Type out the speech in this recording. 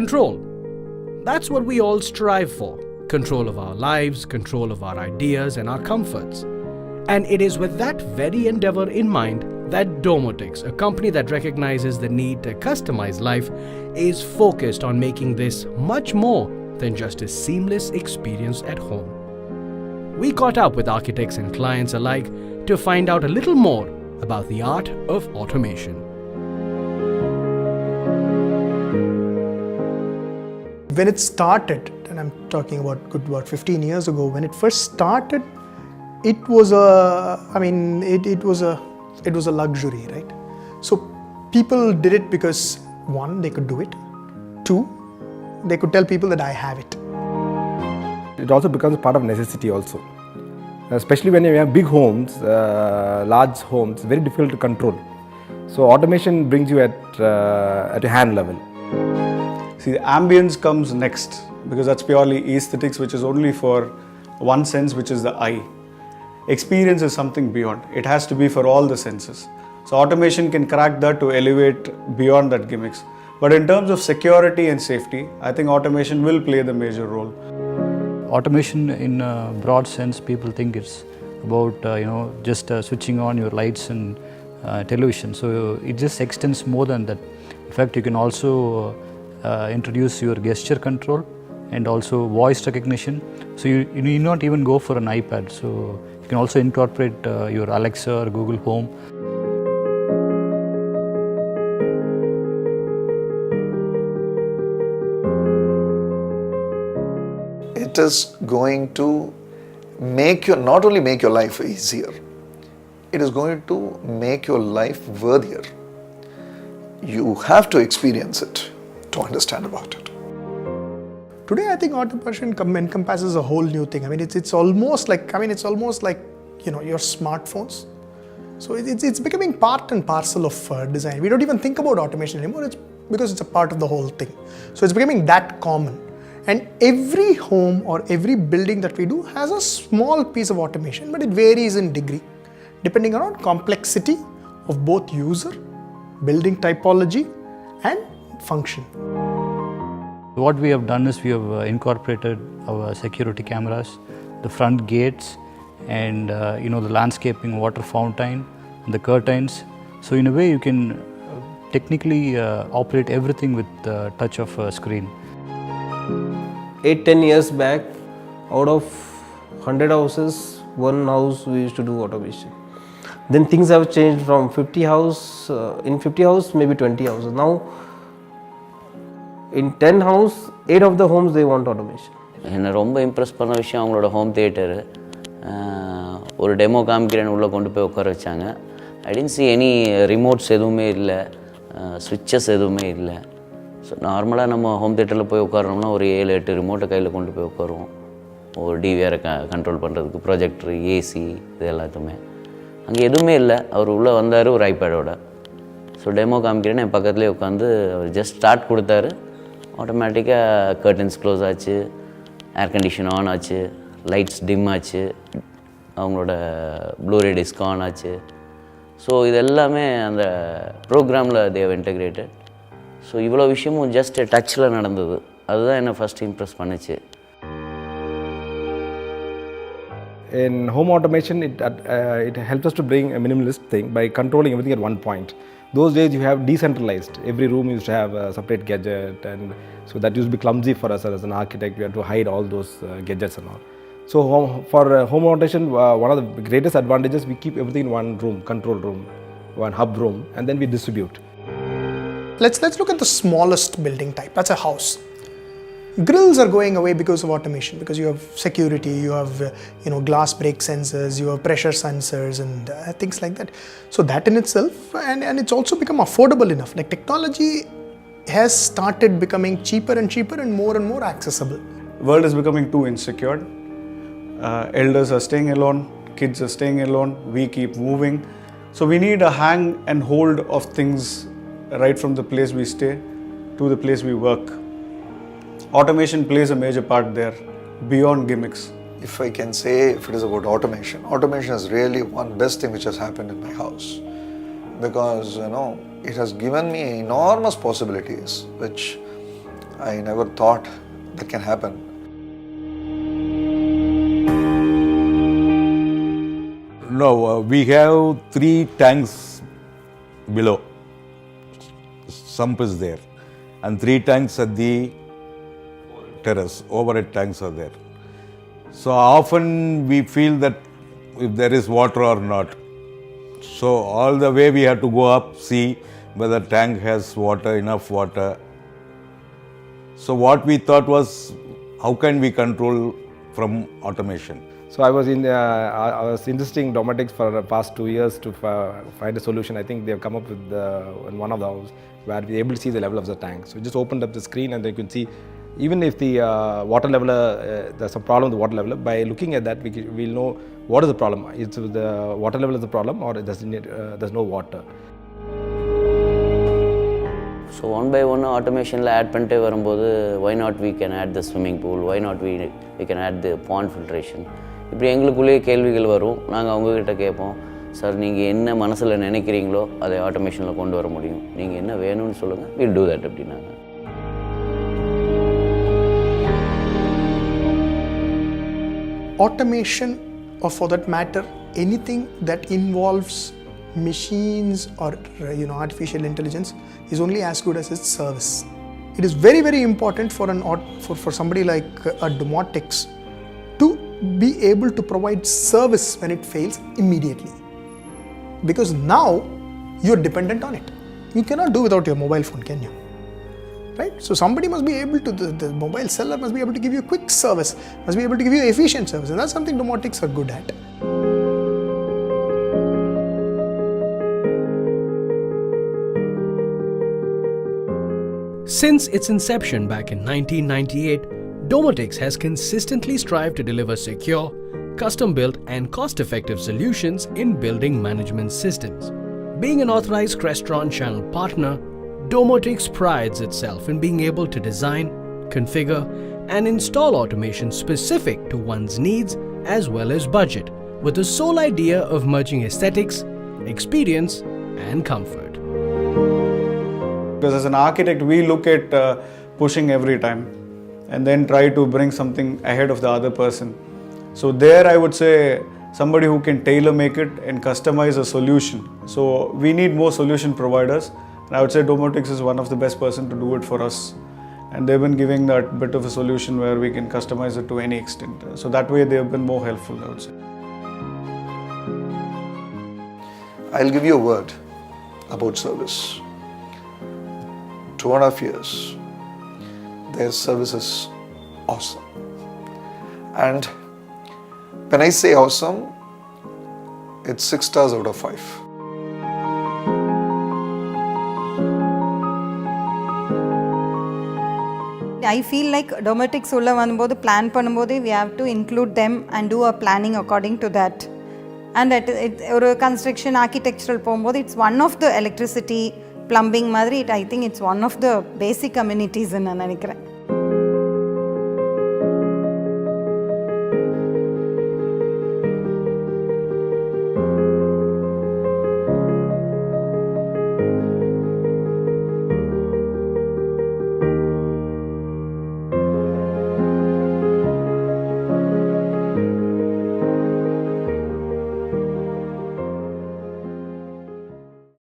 control. That's what we all strive for. Control of our lives, control of our ideas and our comforts. And it is with that very endeavor in mind that Domotics, a company that recognizes the need to customize life, is focused on making this much more than just a seamless experience at home. We caught up with architects and clients alike to find out a little more about the art of automation. When it started, and I'm talking about 15 years ago, when it first started, it was a luxury, right? So people did it because one, they could do it. Two, they could tell people that I have it. It also becomes part of necessity also. Especially when you have big homes, large homes, very difficult to control. So automation brings you at a hand level. See, the ambience comes next because that's purely aesthetics, which is only for one sense, which is the eye. Experience is something beyond. It has to be for all the senses. So automation can crack that to elevate beyond that gimmicks. But in terms of security and safety, I think automation will play the major role. Automation in a broad sense, people think it's about just switching on your lights and television. So it just extends more than that. In fact, you can also introduce your gesture control and also voice recognition. So you need not even go for an iPad. So you can also incorporate your Alexa or Google Home. It is going to not only make your life easier, it is going to make your life worthier. You have to experience it to understand about it. Today, I think automation encompasses a whole new thing. I mean, it's almost like your smartphones. So it's becoming part and parcel of design. We don't even think about automation anymore. It's because it's a part of the whole thing. So it's becoming that common. And every home or every building that we do has a small piece of automation, but it varies in degree, depending on complexity of both user, building typology, and function. What we have done is we have incorporated our security cameras, the front gates, and the landscaping, water fountain, the curtains. So in a way, you can technically operate everything with the touch of a screen. 8-10 years back, out of 100 houses, one house we used to do automation. Then things have changed from 50 house, in 50 house maybe 20 houses. Now in 10 house, 8 of the homes they want automation. என்னை ரொம்ப Impress பண்ண விஷயம் அவங்களோட home theatre. ஒரு demo காமிக்கிறேன்னு உள்ளே கொண்டு போய் உட்கார வச்சாங்க. ஐ டென்ட் சி எனி ரிமோட்ஸ் எதுவுமே இல்லை, ஸ்விட்சஸ் எதுவுமே இல்லை. ஸோ நார்மலாக நம்ம ஹோம் தியேட்டரில் போய் உட்காரோம்னா ஒரு 7-8 ரிமோட்டை கையில் கொண்டு போய் உட்காருவோம். ஒரு டிவிஆரை கண்ட்ரோல் பண்ணுறதுக்கு, ப்ரொஜெக்டரு, ஏசி, இது எல்லாத்துமே. அங்கே எதுவுமே இல்லை. அவர் உள்ளே வந்தார் ஒரு ஐபேடோட. ஸோ டெமோ காமிக்கிறேன்னு என் பக்கத்துலேயே உட்காந்து அவர் ஜஸ்ட் ஸ்டார்ட் கொடுத்தாரு. ஆட்டோமேட்டிக்காக கர்டன்ஸ் க்ளோஸ் ஆச்சு, ஏர் கண்டிஷன் ஆன் ஆச்சு, லைட்ஸ் டிம் ஆச்சு, அவங்களோட ப்ளூரே டிஸ்க் ஆன் ஆச்சு. ஸோ இது எல்லாமே அந்த ப்ரோக்ராமில் தேவ் இன்டெகிரேட்டட். ஸோ இவ்வளோ விஷயமும் ஜஸ்ட் டச்சில் நடந்தது. அதுதான் என்னை ஃபஸ்ட் இம்ப்ரெஸ் பண்ணுச்சு. In home automation, it helps us to bring a minimalist thing by controlling everything at one point. Those days you have decentralized. Every room used to have a separate gadget, and so that used to be clumsy for us as an architect. We had to hide all those gadgets and all. So for home automation, one of the greatest advantages, we keep everything in one room, control room, one hub room, and then we distribute. Let's look at the smallest building type. That's a house. Grills are going away because of automation, because you have security, you have glass break sensors, you have pressure sensors and things like that. So that in itself, and it's also become affordable enough. Like technology has started becoming cheaper and cheaper and more accessible. The world is becoming too insecure. Elders are staying alone, kids are staying alone, we keep moving. So we need a hang and hold of things right from the place we stay to the place we work. Automation plays a major part there, beyond gimmicks. If I can say, if it is about automation is really one best thing which has happened in my house. Because, it has given me enormous possibilities, which I never thought that can happen. No, we have 3 tanks below. Sump is there, and 3 tanks at the terrace. Overhead tanks are there. So often we feel that if there is water or not. So all the way we have to go up, see whether tank has water, enough water. So what we thought was, how can we control from automation? So I was insisting Domotics for the past 2 years to find a solution. I think they have come up with in one of the houses where we're able to see the level of the tank. So we just opened up the screen and they can see, even if the water leveler, there's a problem with the water leveler, by looking at that we'll know what is the problem. Is the water level is the problem, or there's no water. So one by one automation add பண்ணிட்டே வரும்போது why not we can add the swimming pool, why not we can add the pond filtration. இப்படி எங்களுக்குள்ளேயே கேள்விகள் வரும். நாங்கள் அவங்கக்கிட்ட கேட்போம், sir நீங்கள் என்ன மனசில் நினைக்கிறீங்களோ அதை ஆட்டோமேஷனில் கொண்டு வர முடியும், நீங்கள் என்ன வேணும்னு சொல்லுங்கள், we'll do that அப்படின்னாங்க. Automation, or for that matter, anything that involves machines or artificial intelligence is only as good as its service. It is very, very important for somebody like a Domotics to be able to provide service when it fails immediately, because now you're dependent on it. You cannot do without your mobile phone, can you? Right? So somebody must be able to, the mobile seller must be able to give you quick service, must be able to give you efficient service, and that's something Domotics are good at. Since its inception back in 1998, Domotics has consistently strived to deliver secure, custom-built and cost-effective solutions in building management systems. Being an authorized Crestron channel partner, Domotics prides itself in being able to design, configure and install automation specific to one's needs as well as budget, with the sole idea of merging aesthetics, experience and comfort. Because as an architect, we look at pushing every time and then try to bring something ahead of the other person. So there I would say somebody who can tailor make it and customize a solution. So we need more solution providers, and I would say Domotics is one of the best person to do it for us. And they've been giving that bit of a solution where we can customize it to any extent. So that way they have been more helpful, I would say. I'll give you a word about service. 2.5 years, their service is awesome. And when I say awesome, it's 6 stars out of 5. I feel like Domotics ulla vanumbodhu plan பண்ணும்போது we have to include them and do a planning according to that. And ஒரு construction architectural போகும்போது it's one of the electricity, plumbing மாதிரி I think it's one of the basic amenities ன்னு நான் நினைக்கிறேன்.